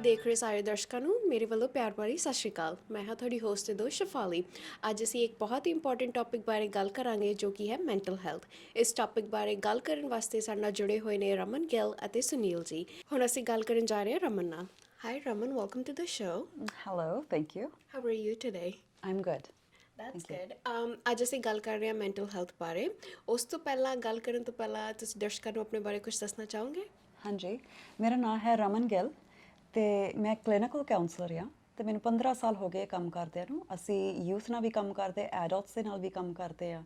ਦੇਖ ਰਹੇ ਸਾਰੇ ਦਰਸ਼ਕਾਂ ਨੂੰ ਮੇਰੇ ਵੱਲੋਂ ਪਿਆਰ ਭਰੀ ਸਤਿ ਸ਼੍ਰੀ ਅਕਾਲ। ਮੈਂ ਹਾਂ ਤੁਹਾਡੀ ਹੋਸਟ ਤੇ ਦੋਸਤ ਸ਼ਫਾਲੀ। ਅੱਜ ਅਸੀਂ ਇੱਕ ਬਹੁਤ ਹੀ ਇੰਪੋਰਟੈਂਟ ਟੌਪਿਕ ਬਾਰੇ ਗੱਲ ਕਰਾਂਗੇ ਜੋ ਕਿ ਹੈ ਮੈਂਟਲ ਹੈਲਥ। ਇਸ ਟੌਪਿਕ ਬਾਰੇ ਗੱਲ ਕਰਨ ਵਾਸਤੇ ਸਾਡੇ ਨਾਲ ਜੁੜੇ ਹੋਏ ਨੇ ਰਮਨ ਗਿੱਲ ਅਤੇ ਸੁਨੀਲ ਜੀ। ਹੁਣ ਅਸੀਂ ਗੱਲ ਕਰਨ ਜਾ ਰਹੇ ਹਾਂ ਰਮਨ ਨਾਲ। Hi Raman, welcome to the show. Hello, thank you. How are you today? I'm good. That's Thank you. Good. ਅੱਜ ਅਸੀਂ ਗੱਲ ਕਰ ਰਹੇ ਹਾਂ ਮੈਂਟਲ ਹੈਲਥ ਬਾਰੇ। ਉਸ ਤੋਂ ਪਹਿਲਾਂ ਗੱਲ ਕਰਨ ਤੋਂ ਪਹਿਲਾਂ ਤੁਸੀਂ ਦਰਸ਼ਕਾਂ ਨੂੰ ਆਪਣੇ ਬਾਰੇ ਕੁਝ ਦੱਸਣਾ ਚਾਹੋਗੇ? ਹਾਂਜੀ, ਮੇਰਾ ਨਾਮ ਹੈ ਰਮਨ ਗਿੱਲ ਤੇ ਮੈਂ ਕਲੀਨਿਕਲ ਕਾਉਂਸਲਰ ਹਾਂ ਤੇ ਮੈਨੂੰ 15 ਸਾਲ ਹੋ ਗਏ ਕੰਮ ਕਰਦਿਆਂ ਨੂੰ। ਅਸੀਂ ਯੂਥ ਨਾਲ ਵੀ ਕੰਮ ਕਰਦੇ, ਐਡਲਟਸ ਦੇ ਨਾਲ ਵੀ ਕੰਮ ਕਰਦੇ ਆ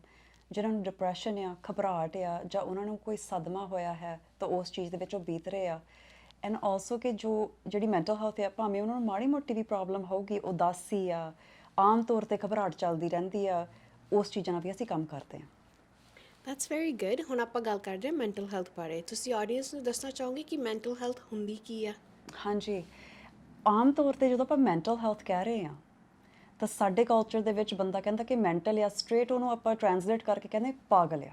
ਜਿਨ੍ਹਾਂ ਨੂੰ ਡਿਪਰੈਸ਼ਨ ਆ, ਘਬਰਾਹਟ ਆ ਜਾਂ ਉਹਨਾਂ ਨੂੰ ਕੋਈ ਸਦਮਾ ਹੋਇਆ ਹੈ ਤਾਂ ਉਸ ਚੀਜ਼ ਦੇ ਵਿੱਚ ਉਹ ਬੀਤ ਰਹੇ ਆ। ਐਂਡ ਆਲਸੋ ਕਿ ਜਿਹੜੀ ਮੈਂਟਲ ਹੈਲਥ ਆ, ਭਾਵੇਂ ਉਹਨਾਂ ਨੂੰ ਮਾੜੀ ਮੋਟੀ ਵੀ ਪ੍ਰੋਬਲਮ ਹੋਊਗੀ, ਉਦਾਸੀ ਆ, ਆਮ ਤੌਰ ਤੇ ਘਬਰਾਹਟ ਚੱਲਦੀ ਰਹਿੰਦੀ ਆ, ਉਸ ਚੀਜ਼ਾਂ ਨਾਲ ਵੀ ਅਸੀਂ ਕੰਮ ਕਰਦੇ ਹਾਂ। That's very good. ਹੁਣ ਆਪਾਂ ਗੱਲ ਕਰਦੇ ਹਾਂ ਮੈਂਟਲ ਹੈਲਥ ਬਾਰੇ। ਤੁਸੀਂ ਆਡੀਅנס ਨੂੰ ਦੱਸਣਾ ਚਾਹੋਗੇ ਕਿ ਮੈਂਟਲ ਹੈਲਥ ਹੁੰਦੀ ਕੀ ਆ? ਹਾਂਜੀ, ਆਮ ਤੌਰ ਤੇ ਜਦੋਂ ਆਪਾਂ ਮੈਂਟਲ ਹੈਲਥ ਕਹਿ ਰਹੇ ਹਾਂ ਤਾਂ ਸਾਡੇ ਕਲਚਰ ਦੇ ਵਿੱਚ ਬੰਦਾ ਕਹਿੰਦਾ ਕਿ ਮੈਂਟਲ ਜਾਂ ਸਟ੍ਰੇਟ ਉਹਨੂੰ ਆਪਾਂ ਟਰਾਂਸਲੇਟ ਕਰਕੇ ਕਹਿੰਦੇ ਪਾਗਲ ਆ।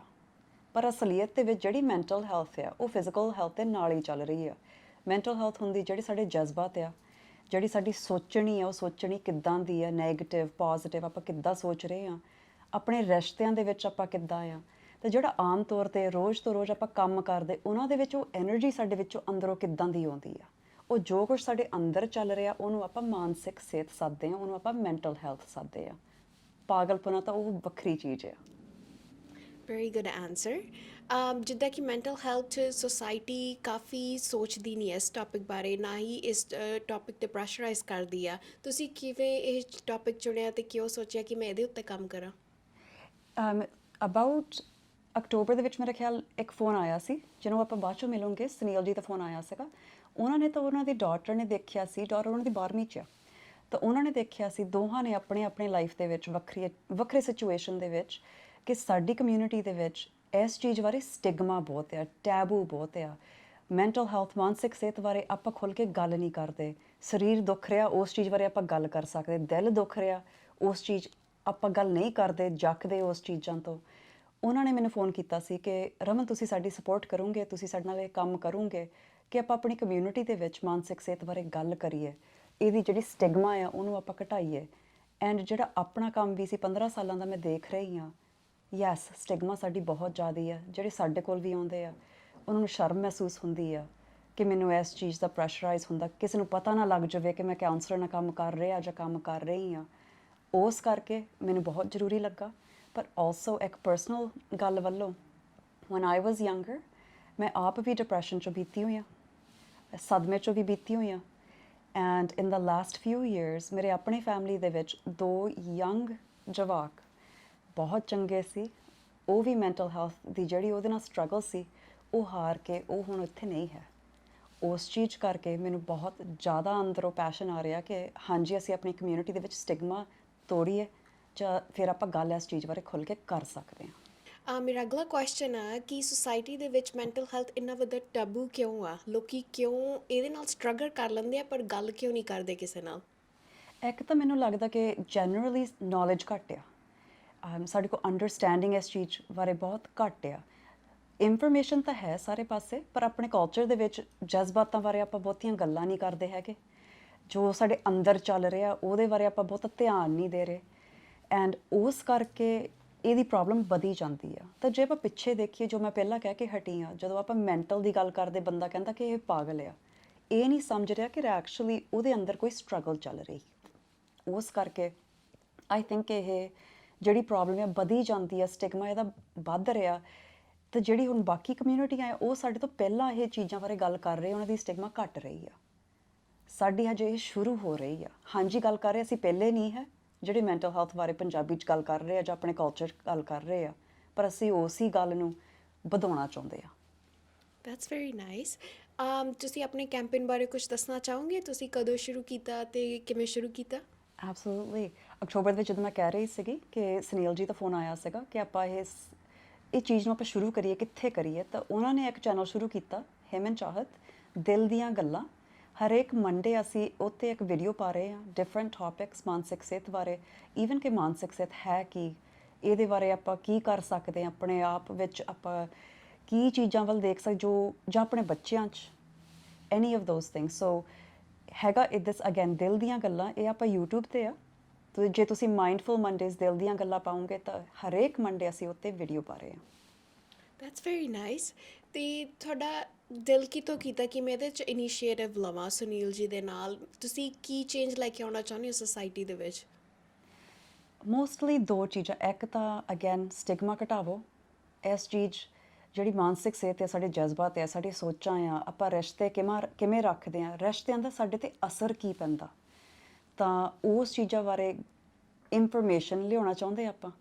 ਪਰ ਅਸਲੀਅਤ ਦੇ ਵਿੱਚ ਜਿਹੜੀ ਮੈਂਟਲ ਹੈਲਥ ਆ ਉਹ ਫਿਜ਼ੀਕਲ ਹੈਲਥ ਦੇ ਨਾਲ ਹੀ ਚੱਲ ਰਹੀ ਆ। ਮੈਂਟਲ ਹੈਲਥ ਹੁੰਦੀ ਜਿਹੜੀ ਸਾਡੇ ਜਜ਼ਬਾਤ ਆ, ਜਿਹੜੀ ਸਾਡੀ ਸੋਚਣੀ ਆ, ਉਹ ਸੋਚਣੀ ਕਿੱਦਾਂ ਦੀ ਆ, ਨੈਗੇਟਿਵ ਪੋਜ਼ਿਟਿਵ ਆਪਾਂ ਕਿੱਦਾਂ ਸੋਚ ਰਹੇ ਹਾਂ, ਆਪਣੇ ਰਿਸ਼ਤਿਆਂ ਦੇ ਵਿੱਚ ਆਪਾਂ ਕਿੱਦਾਂ ਆ। ਤੇ ਜਿਹੜਾ ਆਮ ਤੌਰ ਤੇ ਰੋਜ਼ ਤੋਂ ਰੋਜ਼ ਆਪਾਂ ਕੰਮ ਕਰਦੇ ਉਹਨਾਂ ਦੇ ਵਿੱਚ ਉਹ ਐਨਰਜੀ ਸਾਡੇ ਵਿੱਚੋਂ ਅੰਦਰੋਂ ਕਿੱਦਾਂ ਦੀ ਆਉਂਦੀ ਆ, ਉਹ ਜੋ ਕੁਝ ਸਾਡੇ ਅੰਦਰ ਚੱਲ ਰਿਹਾ ਉਹਨੂੰ ਆਪਾਂ ਮਾਨਸਿਕ ਸਿਹਤ ਸੱਦਦੇ ਹਾਂ, ਉਹਨੂੰ ਆਪਾਂ ਮੈਂਟਲ ਹੈਲਥ ਸੱਦਦੇ ਆ। ਪਾਗਲਪਨਾ ਤਾਂ ਉਹ ਵੱਖਰੀ ਚੀਜ਼ ਆ। Very good answer. ਜਿੱਦਾਂ ਕਿ ਮੈਂਟਲ ਹੈਲਥ ਸੁਸਾਇਟੀ ਕਾਫੀ ਸੋਚਦੀ ਨਹੀਂ ਹੈ ਇਸ ਟੌਪਿਕ ਬਾਰੇ, ਨਾ ਹੀ ਇਸ ਟੌਪਿਕ 'ਤੇ ਪ੍ਰੈਸ਼ਰਾਈਜ਼ ਕਰਦੀ ਆ। ਤੁਸੀਂ ਕਿਵੇਂ ਇਹ ਟੌਪਿਕ ਚੁਣਿਆ ਅਤੇ ਕਿਉਂ ਸੋਚਿਆ ਕਿ ਮੈਂ ਇਹਦੇ ਉੱਤੇ ਕੰਮ ਕਰਾਂ? ਅਬਾਊਟ ਅਕਤੂਬਰ ਦੇ ਵਿੱਚ ਮੇਰੇ ਖਿਆਲ ਇੱਕ ਫੋਨ ਆਇਆ ਸੀ, ਜਿਹਨੂੰ ਆਪਾਂ ਬਾਅਦ ਚੋਂ ਮਿਲੂੰਗੇ, ਸੁਨੀਲ ਜੀ ਦਾ ਫੋਨ ਆਇਆ ਸੀਗਾ। ਉਹਨਾਂ ਨੇ ਤਾਂ ਉਹਨਾਂ ਦੀ ਡਾਟਰ ਨੇ ਦੇਖਿਆ ਸੀ, ਡਾਟਰ ਉਹਨਾਂ ਦੀ 12ਵੀਂ 'ਚ ਆ, ਤਾਂ ਉਹਨਾਂ ਨੇ ਦੇਖਿਆ ਸੀ ਦੋਹਾਂ ਨੇ ਆਪਣੇ ਆਪਣੇ ਲਾਈਫ ਦੇ ਵਿੱਚ ਵੱਖਰੇ ਸਿਚੁਏਸ਼ਨ ਦੇ ਵਿੱਚ ਕਿ ਸਾਡੀ ਕਮਿਊਨਿਟੀ ਦੇ ਵਿੱਚ ਇਸ ਚੀਜ਼ ਬਾਰੇ ਸਟਿਗਮਾ ਬਹੁਤ ਆ, ਟੈਬੂ ਬਹੁਤ ਆ। ਮੈਂਟਲ ਹੈਲਥ ਮਾਨਸਿਕ ਸਿਹਤ ਬਾਰੇ ਆਪਾਂ ਖੁੱਲ੍ਹ ਕੇ ਗੱਲ ਨਹੀਂ ਕਰਦੇ। ਸਰੀਰ ਦੁੱਖ ਰਿਹਾ ਉਸ ਚੀਜ਼ ਬਾਰੇ ਆਪਾਂ ਗੱਲ ਕਰ ਸਕਦੇ, ਦਿਲ ਦੁੱਖ ਰਿਹਾ ਉਸ ਚੀਜ਼ ਆਪਾਂ ਗੱਲ ਨਹੀਂ ਕਰਦੇ, ਜੱਕਦੇ ਉਸ ਚੀਜ਼ਾਂ ਤੋਂ। ਉਹਨਾਂ ਨੇ ਮੈਨੂੰ ਫੋਨ ਕੀਤਾ ਸੀ ਕਿ ਰਮਨ ਤੁਸੀਂ ਸਾਡੀ ਸਪੋਰਟ ਕਰੋਗੇ, ਤੁਸੀਂ ਸਾਡੇ ਨਾਲ ਇਹ ਕੰਮ ਕਰੋਗੇ ਕਿ ਆਪਾਂ ਆਪਣੀ ਕਮਿਊਨਿਟੀ ਦੇ ਵਿੱਚ ਮਾਨਸਿਕ ਸਿਹਤ ਬਾਰੇ ਗੱਲ ਕਰੀਏ, ਇਹਦੀ ਜਿਹੜੀ ਸਟਿਗਮਾ ਆ ਉਹਨੂੰ ਆਪਾਂ ਘਟਾਈਏ। ਐਂਡ ਜਿਹੜਾ ਆਪਣਾ ਕੰਮ ਵੀ ਸੀ 15 ਸਾਲਾਂ ਦਾ ਮੈਂ ਦੇਖ ਰਹੀ ਹਾਂ, ਯੈਸ ਸਟਿਗਮਾ ਸਾਡੀ ਬਹੁਤ ਜ਼ਿਆਦਾ ਆ। ਜਿਹੜੇ ਸਾਡੇ ਕੋਲ ਵੀ ਆਉਂਦੇ ਆ ਉਹਨਾਂ ਨੂੰ ਸ਼ਰਮ ਮਹਿਸੂਸ ਹੁੰਦੀ ਆ ਕਿ ਮੈਨੂੰ ਇਸ ਚੀਜ਼ ਦਾ ਪ੍ਰੈਸ਼ਰਾਈਜ਼ ਹੁੰਦਾ, ਕਿਸੇ ਨੂੰ ਪਤਾ ਨਾ ਲੱਗ ਜਾਵੇ ਕਿ ਮੈਂ ਕਾਉਂਸਲਰ ਨਾਲ ਕੰਮ ਕਰ ਰਿਹਾ ਜਾਂ ਕੰਮ ਕਰ ਰਹੀ ਹਾਂ। ਉਸ ਕਰਕੇ ਮੈਨੂੰ ਬਹੁਤ ਜ਼ਰੂਰੀ ਲੱਗਾ। ਪਰ ਆਲਸੋ ਇੱਕ ਪਰਸਨਲ ਗੱਲ ਵੱਲੋਂ ਵਨ ਆਈ ਵਾਜ਼ ਯੰਗਰ ਮੈਂ ਆਪ ਵੀ ਡਿਪਰੈਸ਼ਨ 'ਚੋਂ ਬੀਤੀ ਹੋਈ ਹਾਂ, ਸਦਮੇ 'ਚੋਂ ਵੀ ਬੀਤੀ ਹੋਈ ਹਾਂ। And in the last ਫਿਊ years ਮੇਰੇ ਆਪਣੇ ਫੈਮਿਲੀ ਦੇ ਵਿੱਚ 2 ਯੰਗ ਜਵਾਕ ਬਹੁਤ ਚੰਗੇ ਸੀ, ਉਹ ਵੀ ਮੈਂਟਲ ਹੈਲਥ ਦੀ ਜਿਹੜੀ ਉਹਦੇ ਨਾਲ ਸਟਰਗਲ ਸੀ ਉਹ ਹਾਰ ਕੇ ਉਹ ਹੁਣ ਇੱਥੇ ਨਹੀਂ ਹੈ। ਉਸ ਚੀਜ਼ ਕਰਕੇ ਮੈਨੂੰ ਬਹੁਤ ਜ਼ਿਆਦਾ ਅੰਦਰੋਂ ਪੈਸ਼ਨ ਆ ਰਿਹਾ ਕਿ ਹਾਂਜੀ ਅਸੀਂ ਆਪਣੀ ਕਮਿਊਨਿਟੀ ਦੇ ਵਿੱਚ ਸਟਿਗਮਾ ਤੋੜੀਏ ਜਾਂ ਫਿਰ ਆਪਾਂ ਗੱਲ ਇਸ ਚੀਜ਼ ਬਾਰੇ ਖੁੱਲ੍ਹ ਕੇ ਕਰ ਸਕਦੇ ਹਾਂ। ਮੇਰਾ ਅਗਲਾ ਕੁਐਸਚਨ ਆ ਕਿ ਸੁਸਾਇਟੀ ਦੇ ਵਿੱਚ ਮੈਂਟਲ ਹੈਲਥ ਇੰਨਾ ਵੱਡਾ ਟੈਬੂ ਕਿਉਂ ਆ? ਲੋਕੀ ਕਿਉਂ ਇਹਦੇ ਨਾਲ ਸਟਰਗਲ ਕਰ ਲੈਂਦੇ ਆ ਪਰ ਗੱਲ ਕਿਉਂ ਨਹੀਂ ਕਰਦੇ ਕਿਸੇ ਨਾਲ? ਇੱਕ ਤਾਂ ਮੈਨੂੰ ਲੱਗਦਾ ਕਿ ਜਨਰਲੀ ਨੌਲੇਜ ਘੱਟ ਆ। ਸਾਡੇ ਕੋਲ ਅੰਡਰਸਟੈਂਡਿੰਗ ਇਸ ਚੀਜ਼ ਬਾਰੇ ਬਹੁਤ ਘੱਟ ਆ। ਇਨਫੋਰਮੇਸ਼ਨ ਤਾਂ ਹੈ ਸਾਰੇ ਪਾਸੇ, ਪਰ ਆਪਣੇ ਕਲਚਰ ਦੇ ਵਿੱਚ ਜਜ਼ਬਾਤਾਂ ਬਾਰੇ ਆਪਾਂ ਬਹੁਤੀਆਂ ਗੱਲਾਂ ਨਹੀਂ ਕਰਦੇ ਹੈਗੇ। ਜੋ ਸਾਡੇ ਅੰਦਰ ਚੱਲ ਰਿਹਾ ਉਹਦੇ ਬਾਰੇ ਆਪਾਂ ਬਹੁਤ ਧਿਆਨ ਨਹੀਂ ਦੇ ਰਹੇ। ਐਂਡ ਉਸ ਕਰਕੇ ਇਹਦੀ ਪ੍ਰੋਬਲਮ ਵਧੀ ਜਾਂਦੀ ਆ। ਤਾਂ ਜੇ ਆਪਾਂ ਪਿੱਛੇ ਦੇਖੀਏ, ਜੋ ਮੈਂ ਪਹਿਲਾਂ ਕਹਿ ਕੇ ਹਟੀ ਹਾਂ, ਜਦੋਂ ਆਪਾਂ ਮੈਂਟਲ ਦੀ ਗੱਲ ਕਰਦੇ ਬੰਦਾ ਕਹਿੰਦਾ ਕਿ ਇਹ ਪਾਗਲ ਆ, ਇਹ ਨਹੀਂ ਸਮਝ ਰਿਹਾ ਕਿ ਐਕਚੁਅਲੀ ਉਹਦੇ ਅੰਦਰ ਕੋਈ ਸਟਰਗਲ ਚੱਲ ਰਹੀ। ਉਸ ਕਰਕੇ ਆਈ ਥਿੰਕ ਇਹ ਜਿਹੜੀ ਪ੍ਰੋਬਲਮ ਹੈ ਵਧੀ ਜਾਂਦੀ ਆ, ਸਟਿਗਮਾ ਇਹਦਾ ਵੱਧ ਰਿਹਾ। ਤੇ ਜਿਹੜੀ ਹੁਣ ਬਾਕੀ ਕਮਿਊਨਿਟੀਆਂ ਆ ਉਹ ਸਾਡੇ ਤੋਂ ਪਹਿਲਾਂ ਇਹ ਚੀਜ਼ਾਂ ਬਾਰੇ ਗੱਲ ਕਰ ਰਹੇ, ਉਹਨਾਂ ਦੀ ਸਟਿਗਮਾ ਘਟ ਰਹੀ ਆ। ਸਾਡੀ ਹਜੇ ਇਹ ਸ਼ੁਰੂ ਹੋ ਰਹੀ ਆ। ਹਾਂਜੀ ਗੱਲ ਕਰ ਰਹੇ ਅਸੀਂ ਪਹਿਲੇ ਨਹੀਂ ਹੈ ਜਿਹੜੇ ਮੈਂਟਲ ਹੈਲਥ ਬਾਰੇ ਪੰਜਾਬੀ 'ਚ ਗੱਲ ਕਰ ਰਹੇ ਆ ਜਾਂ ਆਪਣੇ ਕਲਚਰ 'ਚ ਗੱਲ ਕਰ ਰਹੇ ਆ, ਪਰ ਅਸੀਂ ਉਸੇ ਗੱਲ ਨੂੰ ਵਧਾਉਣਾ ਚਾਹੁੰਦੇ ਆ। That's very nice. ਤੁਸੀਂ ਆਪਣੇ ਕੈਂਪੇਨ ਬਾਰੇ ਕੁਝ ਦੱਸਣਾ ਚਾਹੋਗੇ? ਤੁਸੀਂ ਕਦੋਂ ਸ਼ੁਰੂ ਕੀਤਾ ਅਤੇ ਕਿਵੇਂ ਸ਼ੁਰੂ ਕੀਤਾ? ਐਬਸੋਲੂਟਲੀ ਅਕਤੂਬਰ ਦੇ ਵਿੱਚ ਜਦੋਂ ਮੈਂ ਕਹਿ ਰਹੀ ਸੀਗੀ ਕਿ ਸੁਨੀਲ ਜੀ ਦਾ ਫੋਨ ਆਇਆ ਸੀਗਾ ਕਿ ਆਪਾਂ ਇਹ ਚੀਜ਼ ਨੂੰ ਆਪਾਂ ਸ਼ੁਰੂ ਕਰੀਏ, ਕਿੱਥੇ ਕਰੀਏ, ਤਾਂ ਉਹਨਾਂ ਨੇ ਇੱਕ ਚੈਨਲ ਸ਼ੁਰੂ ਕੀਤਾ, ਹਿਮ ਚਾਹਤ ਦਿਲ ਦੀਆਂ ਗੱਲਾਂ। ਹਰੇਕ ਮੰਡੇ ਅਸੀਂ ਉੱਥੇ ਇੱਕ ਵੀਡੀਓ ਪਾ ਰਹੇ ਹਾਂ, ਡਿਫਰੈਂਟ ਟੌਪਿਕਸ ਮਾਨਸਿਕ ਸਿਹਤ ਬਾਰੇ, ਈਵਨ ਕਿ ਮਾਨਸਿਕ ਸਿਹਤ ਹੈ ਕੀ, ਇਹਦੇ ਬਾਰੇ ਆਪਾਂ ਕੀ ਕਰ ਸਕਦੇ ਹਾਂ, ਆਪਣੇ ਆਪ ਵਿੱਚ ਆਪਾਂ ਕੀ ਚੀਜ਼ਾਂ ਵੱਲ ਦੇਖ ਸਕਦੇ ਜੋ ਜਾਂ ਆਪਣੇ ਬੱਚਿਆਂ 'ਚ, ਐਨੀ ਆਫ ਦੋਜ਼ ਥਿੰਗਸ। ਸੋ ਹੈਗਾ ਦਿਸ ਅਗੇਨ ਦਿਲ ਦੀਆਂ ਗੱਲਾਂ, ਇਹ ਆਪਾਂ YouTube ਤੇ ਆ। ਤੇ ਜੇ ਤੁਸੀਂ ਮਾਈਂਡਫੁਲ ਮੰਡੇਜ਼ ਦਿਲ ਦੀਆਂ ਗੱਲਾਂ ਪਾਉਂਗੇ ਤਾਂ ਹਰੇਕ ਮੰਡੇ ਅਸੀਂ ਉੱਤੇ ਵੀਡੀਓ ਪਾ ਰਹੇ ਹਾਂ। That's very nice. ਤੇ ਤੁਹਾਡਾ ਦਿਲ ਕਿਤੋਂ ਕੀਤਾ ਕਿ ਮੈਂ ਇਹਦੇ 'ਚ ਇਨੀਸ਼ੀਏਟਿਵ ਲਵਾਂ ਸੁਨੀਲ ਜੀ ਦੇ ਨਾਲ? ਤੁਸੀਂ ਕੀ ਚੇਂਜ ਲੈ ਕੇ ਆਉਣਾ ਚਾਹੁੰਦੇ ਹੋ ਸੋਸਾਇਟੀ ਦੇ ਵਿੱਚ? ਮੋਸਟਲੀ ਦੋ ਚੀਜ਼ਾਂ। ਇੱਕ ਤਾਂ ਅਗੇਨ ਸਟਿਗਮਾ ਘਟਾਵੋ। ਇਸ ਚੀਜ਼ ਜਿਹੜੀ ਮਾਨਸਿਕ ਸਿਹਤ ਹੈ, ਸਾਡੇ ਜਜ਼ਬਾਤ ਹੈ, ਸਾਡੀ ਸੋਚਾਂ ਆ, ਆਪਾਂ ਰਿਸ਼ਤੇ ਕਿਵੇਂ ਰੱਖਦੇ ਹਾਂ, ਰਿਸ਼ਤਿਆਂ ਦਾ ਸਾਡੇ ਤੇ ਅਸਰ ਕੀ ਪੈਂਦਾ, ਤਾਂ ਉਸ ਚੀਜ਼ਾਂ ਬਾਰੇ ਇਨਫੋਰਮੇਸ਼ਨ ਲਿਆਉਣਾ ਚਾਹੁੰਦੇ ਆਪਾਂ,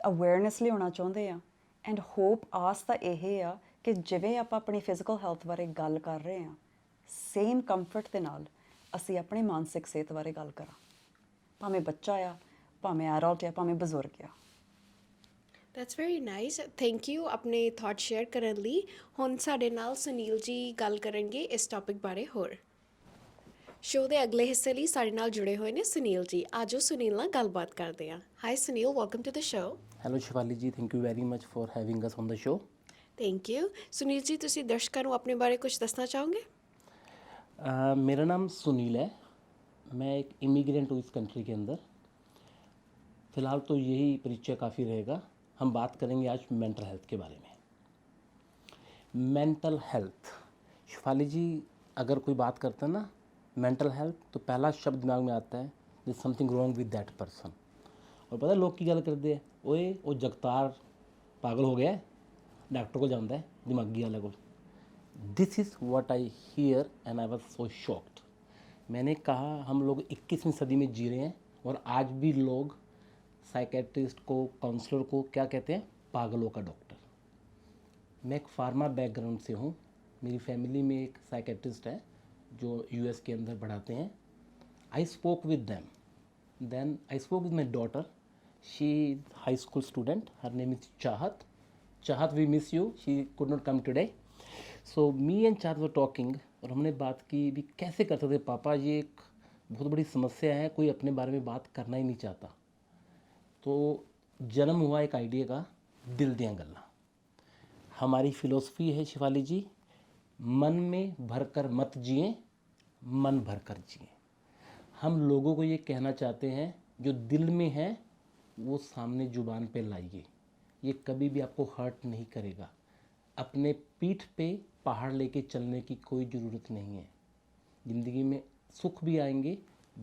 ਅਵੇਅਰਨੈਸ ਲਿਆਉਣਾ ਚਾਹੁੰਦੇ ਆ। ਐਂਡ ਹੋਪ ਆਸ ਤਾਂ ਇਹ ਆ ਕਿ ਜਿਵੇਂ ਆਪਾਂ ਆਪਣੀ ਫਿਜ਼ੀਕਲ ਹੈਲਥ ਬਾਰੇ ਗੱਲ ਕਰ ਰਹੇ ਹਾਂ, ਸੇਮ ਕੰਫਰਟ ਦੇ ਨਾਲ ਅਸੀਂ ਆਪਣੀ ਮਾਨਸਿਕ ਸਿਹਤ ਬਾਰੇ ਗੱਲ ਕਰਾਂ, ਭਾਵੇਂ ਬੱਚਾ ਆ, ਭਾਵੇਂ ਐਡਲਟ ਆ, ਭਾਵੇਂ ਬਜ਼ੁਰਗ ਆ। That's very nice, thank you ਆਪਣੇ ਥਾਟ ਸ਼ੇਅਰ ਕਰਨ ਲਈ। ਹੁਣ ਸਾਡੇ ਨਾਲ ਸੁਨੀਲ ਜੀ ਗੱਲ ਕਰਨਗੇ ਇਸ ਟੌਪਿਕ ਬਾਰੇ ਹੋਰ। ਸ਼ੋਅ ਦੇ ਅਗਲੇ ਹਿੱਸੇ ਲਈ ਸਾਡੇ ਨਾਲ ਜੁੜੇ ਹੋਏ ਨੇ ਸੁਨੀਲ ਜੀ। ਆਜੋ ਸੁਨੀਲ ਨਾਲ ਗੱਲਬਾਤ ਕਰਦੇ ਹਾਂ। Hi Sunil, welcome to the show. Hello Shifali ji, thank you very much for having us on the show. Thank you. Sunil ji, ਤੁਸੀਂ ਦਰਸ਼ਕਾਂ ਨੂੰ ਆਪਣੇ ਬਾਰੇ ਕੁਝ ਦੱਸਣਾ ਚਾਹੋਗੇ? मेरा नाम सुनील है। मैं एक इमिग्रेंट हूँ इस कंट्री के अंदर। फ़िलहाल तो यही परिचय काफ़ी रहेगा। हम बात करेंगे आज मेंटल हेल्थ के बारे में। मेंटल हेल्थ, शिफाली जी, अगर कोई बात करता है ना मेंटल हेल्थ, तो पहला शब्द दिमाग में आता है this something wrong with that person. और पता लोग की गल करते हैं, ओए वो जगतार पागल हो गया है, डॉक्टर को जाता है दिमागी वाले को। This is what I hear and I was so shocked. मैंने कहा हम लोग 21वीं सदी में जी रहे हैं और आज भी लोग साइकेट्रिस्ट को, काउंसलर को क्या कहते हैं? पागलों का डॉक्टर। मैं एक फार्मा बैकग्राउंड से हूँ। मेरी फैमिली में एक साइकेट्रिस्ट है जो यूएस के अंदर पढ़ाते हैं। I spoke with them. Then I spoke with my daughter. She is high school student. Her name is Chahat. Chahat, we miss you, she could not come today. So me and Chahat were talking, और हमने बात की भी कैसे कर सकते पापा, ये एक बहुत बड़ी समस्या है, कोई अपने बारे में बात करना ही नहीं चाहता। तो जन्म हुआ एक आइडिया का, दिल दियां गल्लां। हमारी फिलॉसफी है शिफाली जी, मन में भरकर मत जिए, मन भरकर जिए। हम लोगों को ये कहना चाहते हैं जो दिल में है वो सामने जुबान पे लाइए। ये कभी भी आपको हर्ट नहीं करेगा। अपने पीठ पे पहाड़ लेके चलने की कोई ज़रूरत नहीं है। ज़िंदगी में सुख भी आएंगे,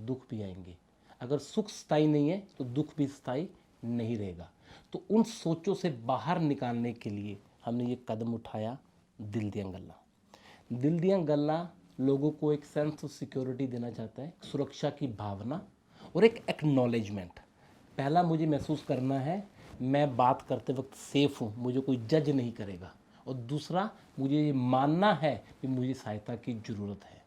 दुख भी आएंगे। अगर सुख स्थायी नहीं है तो दुख भी स्थायी नहीं रहेगा। तो उन सोचों से बाहर निकालने के लिए हमने ये कदम उठाया, दिल दियां गल्लां। दिल दियां गल्लां लोगों को एक सेंस ऑफ सिक्योरिटी देना चाहता है, सुरक्षा की भावना और एक एक्नॉलेजमेंट। पहला मुझे महसूस करना है मैं बात करते वक्त सेफ़ हूँ, मुझे कोई जज नहीं करेगा। और दूसरा, मुझे ये मानना है कि मुझे सहायता की ज़रूरत है।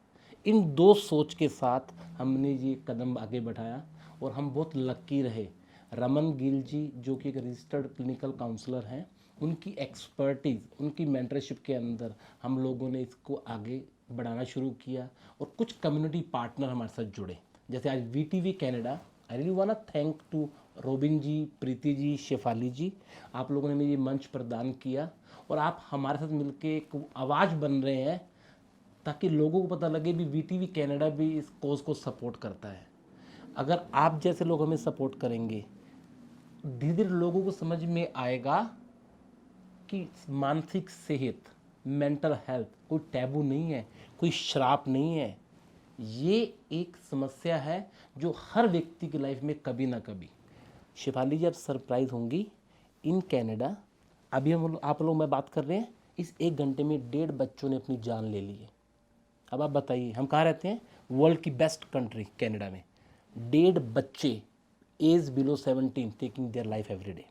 इन दो सोच के साथ हमने ये कदम आगे बढ़ाया और हम बहुत लकी रहे। रमन गिल जी जो कि एक रजिस्टर्ड क्लिनिकल काउंसलर हैं, उनकी एक्सपर्टीज़, उनकी मेंटरशिप के अंदर हम लोगों ने इसको आगे बढ़ाना शुरू किया और कुछ कम्युनिटी पार्टनर हमारे साथ जुड़े। जैसे आज VTV Canada, I really want to thank to Robin ji, Preeti ji, Shefali ji, आप लोगों ने मुझे ये मंच प्रदान किया और आप हमारे साथ मिलके एक आवाज़ बन रहे हैं ताकि लोगों को पता लगे भी वीटीवी कनाडा भी इस कोज को सपोर्ट करता है। अगर आप जैसे लोग हमें सपोर्ट करेंगे, धीरे धीरे लोगों को समझ में आएगा कि मानसिक सेहत, मेंटल हेल्थ कोई टैबू नहीं है, कोई श्राप नहीं है। ये एक समस्या है जो हर व्यक्ति की लाइफ में कभी ना कभी। शिफाली जी, आप सरप्राइज होंगी, इन कनाडा अभी आप लोग मैं बात कर रहे हैं, इस 1 घंटे में 1.5 बच्चों ने अपनी जान ले ली है। अब आप बताइए, हम कहाँ रहते हैं? वर्ल्ड की बेस्ट कंट्री कनाडा में 1.5 बच्चे age below 17 taking their life every day.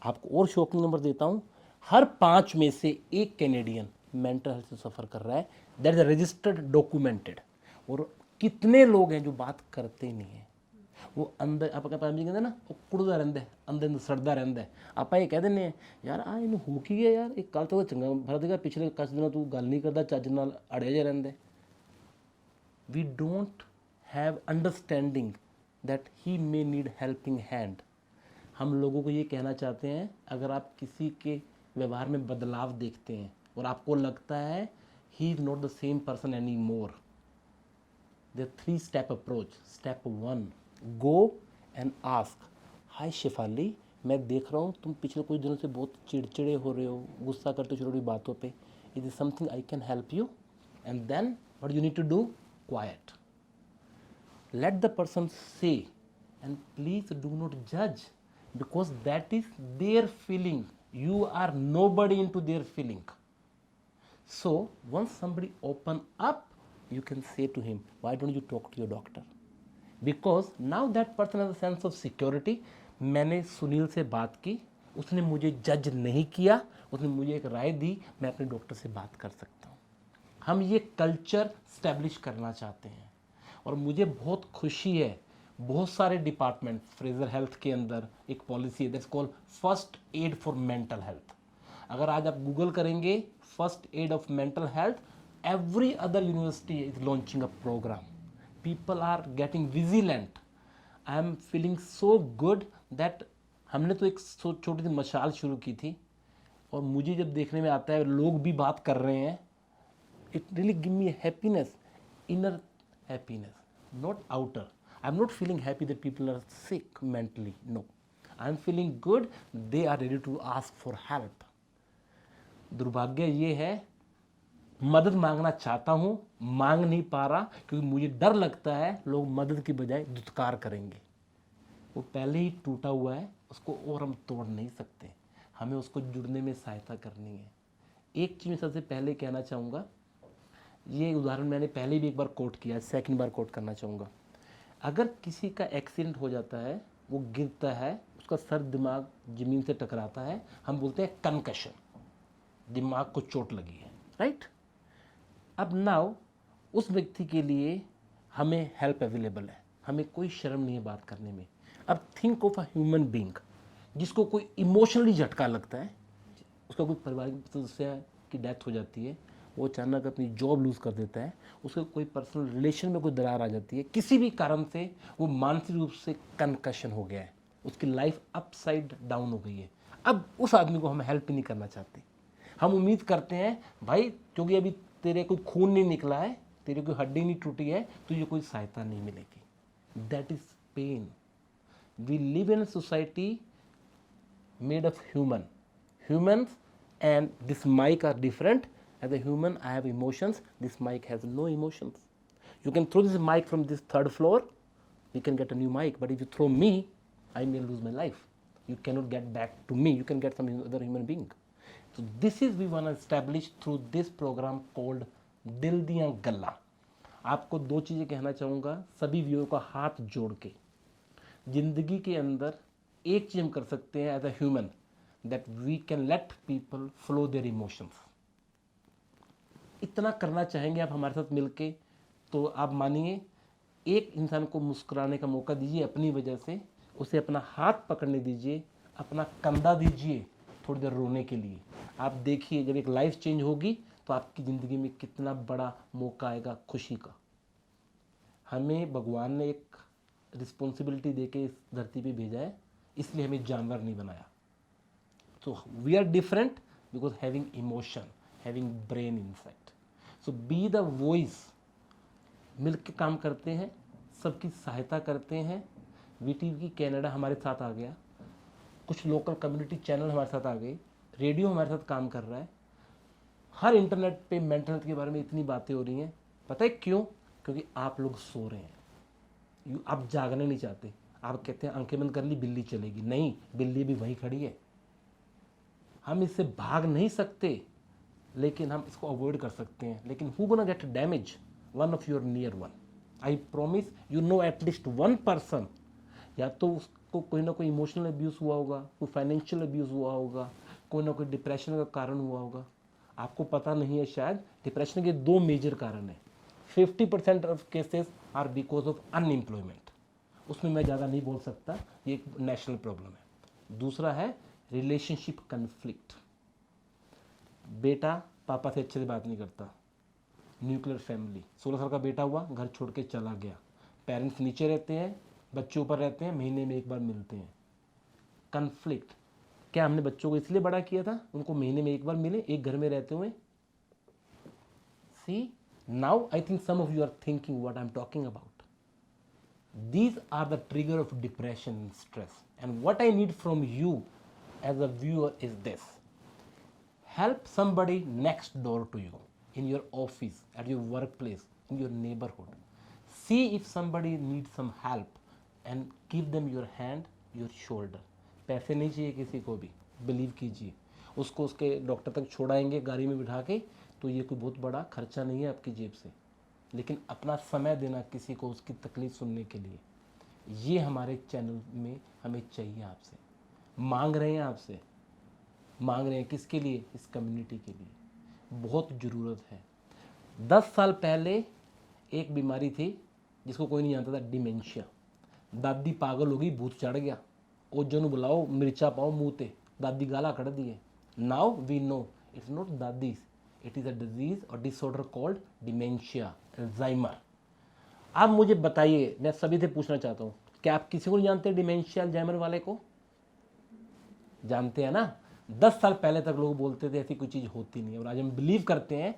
आपको और शॉकिंग नंबर देता हूँ, हर 5 में से 1 कैनेडियन मेंटल हेल्थ से सफ़र कर रहा है। That is registered, documented. और कितने लोग हैं जो बात करते नहीं हैं, वो अंदर आप कहते ना वो कुड़दा रहता है, अंदर सड़दा रहता है। आप ये कह दें यार आ इन हो की है यार, एक कल तो चंगा भरा देगा, पिछले 10 दिन तू गल नहीं करता, चज नाल अड़े जा रहिंदा। We don't have understanding that he may need helping hand. हम लोगों को ये कहना चाहते हैं, अगर आप किसी के व्यवहार में बदलाव देखते हैं और आपको लगता है he is not the same person any more, The 3-step approach. Step 1, go and ask. हाय शेफाली, मैं देख रहा हूँ तुम पिछले कुछ दिनों से बहुत चिड़चिड़े हो रहे हो, गुस्सा करते हो छोटी छोटी बातों पे. Is there something I can help you? And then what you need to do? Quiet. Let the person say, and please do not judge, because that is their feeling. You are nobody into their feeling. So once somebody open up, you can say to him, why don't you talk to your doctor? Because now that person has a sense of security. मैंने सुनील से बात की, उसने मुझे जज नहीं किया, उसने मुझे एक राय दी, मैं अपने डॉक्टर से बात कर सकता हूँ. हम ये कल्चर स्टैब्लिश करना चाहते हैं और मुझे बहुत खुशी है. बहुत सारे डिपार्टमेंट, फ्रेजर हेल्थ के अंदर एक पॉलिसी है that's called first aid for mental health. अगर आज आप गूगल करेंगे first aid of mental health, every other university is launching a program. People are getting vigilant. I am feeling so good that हमने तो एक छोटी सी मशाल शुरू की थी और मुझे जब देखने में आता है लोग भी बात कर रहे हैं, it really give me a happiness, inner happiness, not outer. I'm not feeling happy that people are sick mentally. No, I'm feeling good. They are ready to ask for help. दुर्भाग्य ये है, मदद मांगना चाहता हूँ, मांग नहीं पा रहा क्योंकि मुझे डर लगता है लोग मदद की बजाय दुत्कार करेंगे. वो पहले ही टूटा हुआ है, उसको और हम तोड़ नहीं सकते. हमें उसको जुड़ने में सहायता करनी है. एक चीज़ मैं सबसे पहले कहना चाहूँगा, ये उदाहरण मैंने पहले भी एक बार कोट किया, सेकंड बार कोट करना चाहूँगा. अगर किसी का एक्सीडेंट हो जाता है, वो गिरता है, उसका सर दिमाग ज़मीन से टकराता है, हम बोलते हैं कंकशन, दिमाग को चोट लगी है, राइट. अब नाउ उस व्यक्ति के लिए हमें हेल्प अवेलेबल है, हमें कोई शर्म नहीं है बात करने में. अब think of a human being जिसको कोई इमोशनली झटका लगता है, उसका कोई पारिवारिक सदस्य की डेथ हो जाती है, वो अचानक अपनी जॉब लूज़ कर देता है, उसके कोई पर्सनल रिलेशन में कोई दरार आ जाती है, किसी भी कारण से वो मानसिक रूप से कंकशन हो गया है, उसकी लाइफ अपसाइड डाउन हो गई है. अब उस आदमी को हम हेल्प ही नहीं करना चाहते. हम उम्मीद करते हैं भाई क्योंकि अभी तेरे कोई खून नहीं निकला है, तेरी कोई हड्डी नहीं टूटी है, तुझे कोई सहायता नहीं मिलेगी. That is pain. We live in society made of humans, and this mic are different. As a human I have emotions, this mic has no emotions. You can throw this mic from this 3rd floor, you can get a new mic, but if you throw me, I may lose my life. You cannot get back to me, you can get some other human being. So this is we want to establish through this program called दिल दियां गल्ला. आपको 2 चीज़ें कहना चाहूँगा सभी viewer का हाथ जोड़ के. जिंदगी के अंदर एक चीज़ हम कर सकते हैं as a human, that we can let people flow their emotions. इतना करना चाहेंगे आप हमारे साथ मिलके तो आप मानिए, एक इंसान को मुस्कुराने का मौका दीजिए अपनी वजह से, उसे अपना हाथ पकड़ने दीजिए, अपना कंधा दीजिए थोड़ी देर रोने के लिए. आप देखिए जब एक लाइफ चेंज होगी तो आपकी ज़िंदगी में कितना बड़ा मौका आएगा खुशी का. हमें भगवान ने एक रिस्पॉन्सिबिलिटी देके इस धरती पे भेजा है, इसलिए हमें जानवर नहीं बनाया. So we are different because having emotion, having brain inside. So be the voice. मिल के काम करते हैं, सबकी सहायता करते हैं. VTV कनाडा हमारे साथ आ गया, कुछ लोकल कम्युनिटी चैनल हमारे साथ आ गए, रेडियो हमारे साथ काम कर रहा है. हर इंटरनेट पे मेंटल हेल्थ के बारे में इतनी बातें हो रही हैं. पता है क्यों? क्योंकि आप लोग सो रहे हैं, आप जागने नहीं चाहते. आप कहते हैं आंखें बंद कर ली बिल्ली चलेगी. नहीं, बिल्ली भी वहीं खड़ी है. हम इससे भाग नहीं सकते, लेकिन हम इसको अवॉइड कर सकते हैं. लेकिन who gonna get damage? One of your near one. I promise you know at least one person, या तो उसको कोई ना कोई इमोशनल अब्यूज़ हुआ होगा, कोई फाइनेंशियल अब्यूज़ हुआ होगा, कोई ना कोई डिप्रेशन का कारण हुआ होगा. आपको पता नहीं है शायद, डिप्रेशन के 2 मेजर कारण हैं. 50% of cases are because of unemployment. उसमें मैं ज़्यादा नहीं बोल सकता, ये एक नेशनल प्रॉब्लम है. दूसरा है रिलेशनशिप कन्फ्लिक्ट. बेटा पापा से अच्छे से बात नहीं करता. न्यूक्लियर फैमिली, 16 साल का बेटा हुआ, घर छोड़ के चला गया. पेरेंट्स नीचे रहते हैं, बच्चे ऊपर रहते हैं, महीने में एक बार मिलते हैं. कन्फ्लिक्ट. क्या हमने बच्चों को इसलिए बड़ा किया था उनको महीने में एक बार मिले, एक घर में रहते हुए? सी, Now I think some of you are thinking what I'm talking about. These are the trigger of depression and stress. And what I need from you as a viewer is this. Help somebody next door to you, in your office, at your workplace, in your neighborhood. See if somebody needs some help and give them your hand, your shoulder. पैसे नहीं चाहिए किसी को भी, believe कीजिए. उसको उसके doctor तक छोड़ाएंगे गाड़ी में बिठा के, तो ये कोई बहुत बड़ा खर्चा नहीं है आपकी जेब से. लेकिन अपना समय देना किसी को उसकी तकलीफ सुनने के लिए, ये हमारे चैनल में हमें चाहिए आपसे. मांग रहे हैं आपसे, मांग रहे हैं किसके लिए? इस कम्युनिटी के लिए. बहुत ज़रूरत है. 10 साल पहले एक बीमारी थी जिसको कोई नहीं जानता था, डिमेंशिया. दादी पागल हो गई, भूत चढ़ गया, ओजन ਨੂੰ बुलाओ, मिर्चा पाओ मुंह ते, दादी गाला कड़ दिए. Now we know it's not दादीज, इट इज़ अ डिजीज और डिसऑर्डर कॉल्ड डिमेंशिया, अल्जाइमर. आप मुझे बताइए, मैं सभी से पूछना चाहता हूँ, क्या आप किसी को नहीं जानते डिमेंशिया अल्जाइमर वाले को? जानते हैं ना? 10 साल पहले तक लोग बोलते थे ऐसी कोई चीज़ होती नहीं है, और आज हम बिलीव करते हैं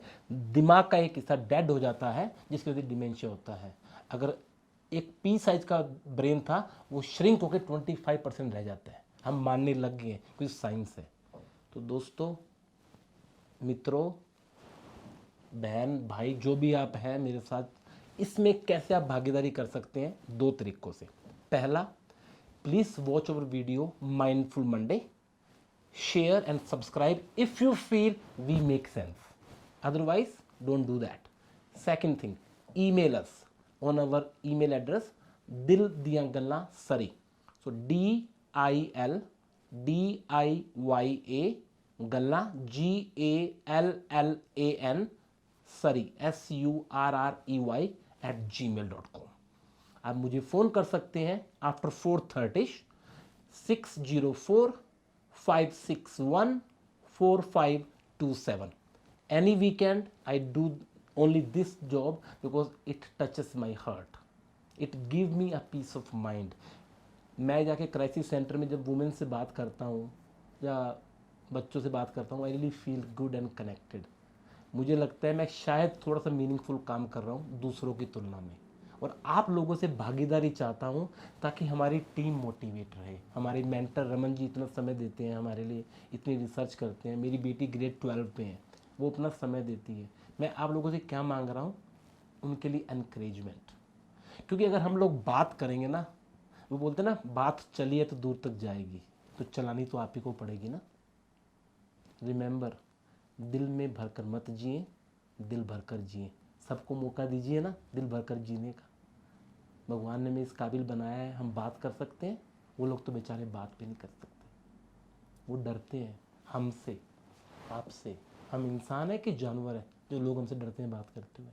दिमाग का एक हिस्सा डेड हो जाता है जिसकी वजह से डिमेंशिया होता है. अगर एक पी साइज का ब्रेन था वो श्रिंक होकर 25% रह जाता है. हम मानने लग गए हैं, कुछ साइंस है. तो दोस्तों, मित्रों, बहन, भाई, जो भी आप हैं मेरे साथ, इसमें कैसे आप भागीदारी कर सकते हैं? 2 तरीकों से. पहला, please watch our video mindful Monday, share and subscribe if you feel we make sense. Otherwise, don't do that. Second thing, email us on our email address dil diyan gallan sari. So DILDIYA gallan GALLAN sari SURREY @gmail.com. आप मुझे phone कर सकते हैं after 4:30 604-561-4527. Any weekend I do only this job because it touches my heart. It gives me a peace of mind. मैं जाके crisis centre में जब women से बात करता हूँ या बच्चों से बात करता हूँ, I really feel good and connected. मुझे लगता है मैं शायद थोड़ा सा मीनिंगफुल काम कर रहा हूँ दूसरों की तुलना में, और आप लोगों से भागीदारी चाहता हूँ ताकि हमारी टीम मोटिवेट रहे. हमारे मेंटर रमन जी इतना समय देते हैं हमारे लिए, इतनी रिसर्च करते हैं. मेरी बेटी ग्रेड 12 पे है, वो अपना समय देती है. मैं आप लोगों से क्या मांग रहा हूँ? उनके लिए एनकरेजमेंट. क्योंकि अगर हम लोग बात करेंगे ना, वो बोलते हैं ना, बात चली है तो दूर तक जाएगी, तो चलानी तो आप ही को पड़ेगी ना. रिमेंबर, दिल में भरकर मत जिए, दिल भरकर जिए. सबको मौका दीजिए ना दिल भरकर जीने का. भगवान ने हमें इस काबिल बनाया है, हम बात कर सकते हैं. वो लोग तो बेचारे बात भी नहीं कर सकते, वो डरते हैं हमसे, आपसे. हम इंसान है कि जानवर है जो लोग हमसे डरते हैं बात करते हुए?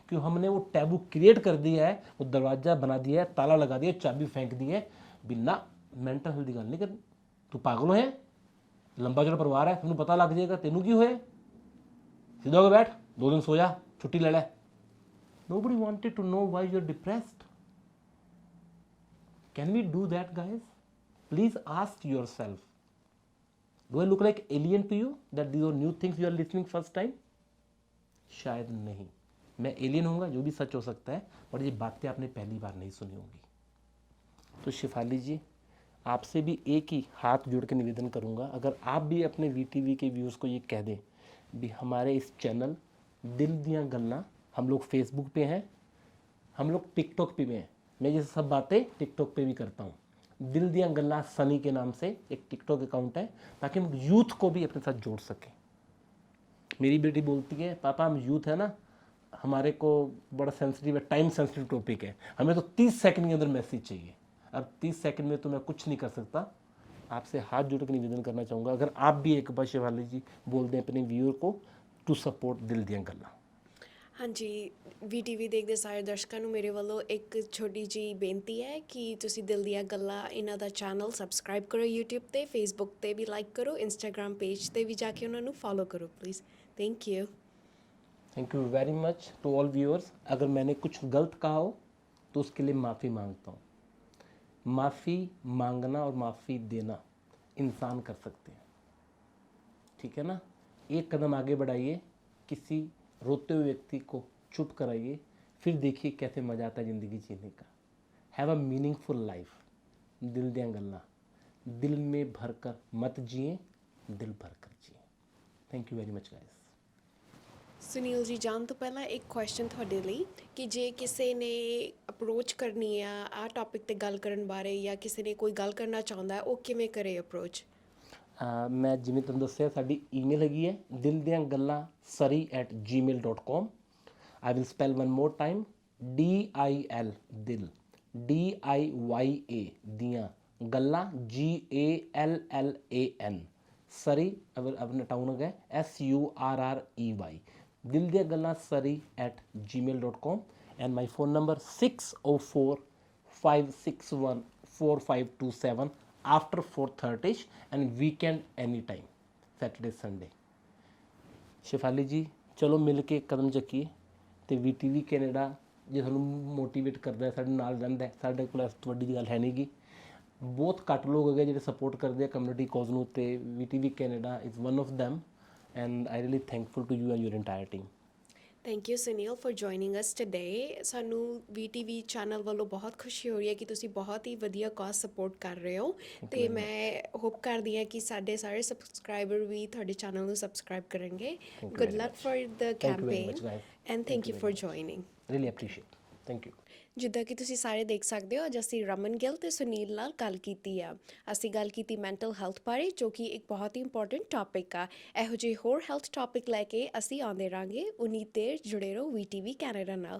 क्यों? हमने वो टैबू क्रिएट कर दिया है, वो दरवाज़ा बना दिया है, ताला लगा दिया, चाबी फेंक दी है. बिना मेंटल हेल्थ की गल नहीं कर. तू पागल है, लंबा चौड़ा परिवार है, तुमने पता लग जाएगा. तेनू की होए? सीधा होकर बैठ, 2 दिन सो जा, छुट्टी ले ले. Nobody wanted to know why you're depressed. Can we do that, guys? Please ask yourself. Do I look like alien to you that these are new things you are listening first time? शायद नहीं. मैं alien होऊंगा, जो भी सच हो सकता है, और ये बातें आपने पहली बार नहीं सुनी होंगी. तो शिफाली जी, आपसे भी एक ही हाथ जोड़ के निवेदन करूंगा, अगर आप भी अपने VTV के व्यूज़ को ये कह दें भी हमारे इस चैनल दिल दियां गल्लां, हम लोग फेसबुक पे हैं, हम लोग टिकटॉक पे भी हैं. मैं ये सब बातें टिकटॉक पे भी करता हूँ. दिल दियां गल्लां सनी के नाम से एक टिकटॉक अकाउंट है, ताकि हम यूथ को भी अपने साथ जोड़ सकें. मेरी बेटी बोलती है, पापा हम यूथ है ना, हमारे को बड़ा सेंसिटिव है, टाइम सेंसिटिव टॉपिक है, हमें तो 30 सेकंड के अंदर मैसेज चाहिए. अब 30 सेकंड में तो मैं कुछ नहीं कर सकता. आपसे हाथ जोड़ के निवेदन करना चाहूँगा, अगर आप भी एक बार शिवाली जी बोल दें अपने व्यूअर को टू सपोर्ट दिल दियां गल्लां. ਹਾਂਜੀ, VTV ਦੇਖਦੇ ਸਾਰੇ ਦਰਸ਼ਕਾਂ ਨੂੰ ਮੇਰੇ ਵੱਲੋਂ ਇੱਕ ਛੋਟੀ ਜਿਹੀ ਬੇਨਤੀ ਹੈ ਕਿ ਤੁਸੀਂ ਦਿਲ ਦੀਆਂ ਗੱਲਾਂ ਇਹਨਾਂ ਦਾ ਚੈਨਲ ਸਬਸਕ੍ਰਾਈਬ ਕਰੋ YouTube ਤੇ, Facebook ਤੇ ਵੀ ਲਾਈਕ ਕਰੋ, Instagram ਪੇਜ ਤੇ ਵੀ ਜਾ ਕੇ ਉਹਨਾਂ ਨੂੰ ਫੋਲੋ ਕਰੋ please. Thank you. Thank you very much to all viewers. अगर मैंने कुछ गलत कहा हो तो उसके लिए माफ़ी मांगता हूँ. माफ़ी मांगना और माफ़ी देना इंसान कर सकते हैं, ठीक है ना. एक कदम आगे बढ़ाइए, किसी रोते हुए व्यक्ति को चुप कराइए, फिर देखिए कैसे मज़ा आता है ज़िंदगी जीने का। Have a meaningful life. दिल दियाँ गल्लां दिल में भर कर मत जिए, दिल भर कर जिए। Thank you very much guys. Sunil ਜੀ, ਜਾਣ ਤੋਂ ਪਹਿਲਾਂ ਇੱਕ ਕੁਐਸਚਨ ਤੁਹਾਡੇ ਲਈ ਕਿ ਜੇ ਕਿਸੇ ਨੇ ਅਪਰੋਚ ਕਰਨੀ ਆ ਆਹ ਟੌਪਿਕ ਤੇ ਗੱਲ ਕਰਨ ਬਾਰੇ, ਜਾਂ ਕਿਸੇ ਨੇ ਕੋਈ ਗੱਲ ਕਰਨਾ ਚਾਹੁੰਦਾ ਹੈ, ਉਹ ਕਿਵੇਂ ਕਰੇ ਅਪਰੋਚ? ਮੈਂ ਜਿਵੇਂ ਤੁਹਾਨੂੰ ਦੱਸਿਆ, ਸਾਡੀ ਈਮੇਲ ਹੈਗੀ ਹੈ ਦਿਲ ਦੀਆਂ ਗੱਲਾਂ sari@gmail.com। I will spell one more time, DIL ਦਿਲ, DIYA ਦੀਆਂ ਗੱਲਾਂ GALLAN, ਸਰੀ ਆਪਣਾ ਟਾਊਨ ਹੈਗਾ SURREY, ਦਿਲ ਦੀਆਂ ਗੱਲਾਂ sari@gmail.com। And my phone number 6045614527 after 4:30 and weekend anytime, Saturday Sunday। ਸ਼ਿਫਾਲੀ ਜੀ, ਚਲੋ ਮਿਲ ਕੇ ਕਦਮ ਚੱਕੀਏ ਤੇ VTV ਕੈਨੇਡਾ ਜੇ ਤੁਹਾਨੂੰ ਮੋਟੀਵੇਟ ਕਰਦਾ ਹੈ, ਸਾਡੇ ਨਾਲ ਰਹਿੰਦਾ ਹੈ, ਸਾਡੇ ਕੋਲ ਇਸ ਤੋਂ ਵੱਡੀ ਗੱਲ ਹੈ ਨਹੀਂ ਗੀ। ਬਹੁਤ ਘੱਟ ਲੋਕ ਹੈਗੇ ਜਿਹੜੇ ਸਪੋਰਟ ਕਰਦੇ ਆ ਕਮਿਊਨਿਟੀ ਕਾਜ਼ ਨੂੰ, ਤੇ VTV Canada is one of them, and I really thankful to you and your entire team। Thank you Sunil for joining us today. ਸਾਨੂੰ VTV ਚੈਨਲ ਵੱਲੋਂ ਬਹੁਤ ਖੁਸ਼ੀ ਹੋ ਰਹੀ ਹੈ ਕਿ ਤੁਸੀਂ ਬਹੁਤ ਹੀ ਵਧੀਆ ਕਾਜ਼ ਸਪੋਰਟ ਕਰ ਰਹੇ ਹੋ, ਤੇ ਮੈਂ ਹੋਪ ਕਰਦੀ ਹਾਂ ਕਿ ਸਾਡੇ ਸਾਰੇ ਸਬਸਕ੍ਰਾਈਬਰ ਵੀ ਤੁਹਾਡੇ ਚੈਨਲ ਨੂੰ ਸਬਸਕ੍ਰਾਈਬ ਕਰਨਗੇ। Good luck for the campaign and thank you for joining. Really appreciate, thank you. ਜਿੱਦਾਂ ਕਿ ਤੁਸੀਂ ਸਾਰੇ ਦੇਖ ਸਕਦੇ ਹੋ, ਅੱਜ ਅਸੀਂ ਰਮਨ ਗਿੱਲ ਤੇ ਸੁਨੀਲ ਨਾਲ ਗੱਲ ਕੀਤੀ ਆ। ਅਸੀਂ ਗੱਲ ਕੀਤੀ ਮੈਂਟਲ ਹੈਲਥ ਬਾਰੇ, ਜੋ ਕਿ ਇੱਕ ਬਹੁਤ ਹੀ ਇੰਪੋਰਟੈਂਟ ਟੌਪਿਕ ਆ। ਇਹੋ ਜਿਹੇ ਹੋਰ ਹੈਲਥ ਟੌਪਿਕ ਲੈ ਕੇ ਅਸੀਂ ਆਉਂਦੇ ਰਹਾਂਗੇ। ਉਨੀ ਦੇਰ ਜੁੜੇ ਰਹੋ VTV ਕੈਨੇਡਾ ਨਾਲ।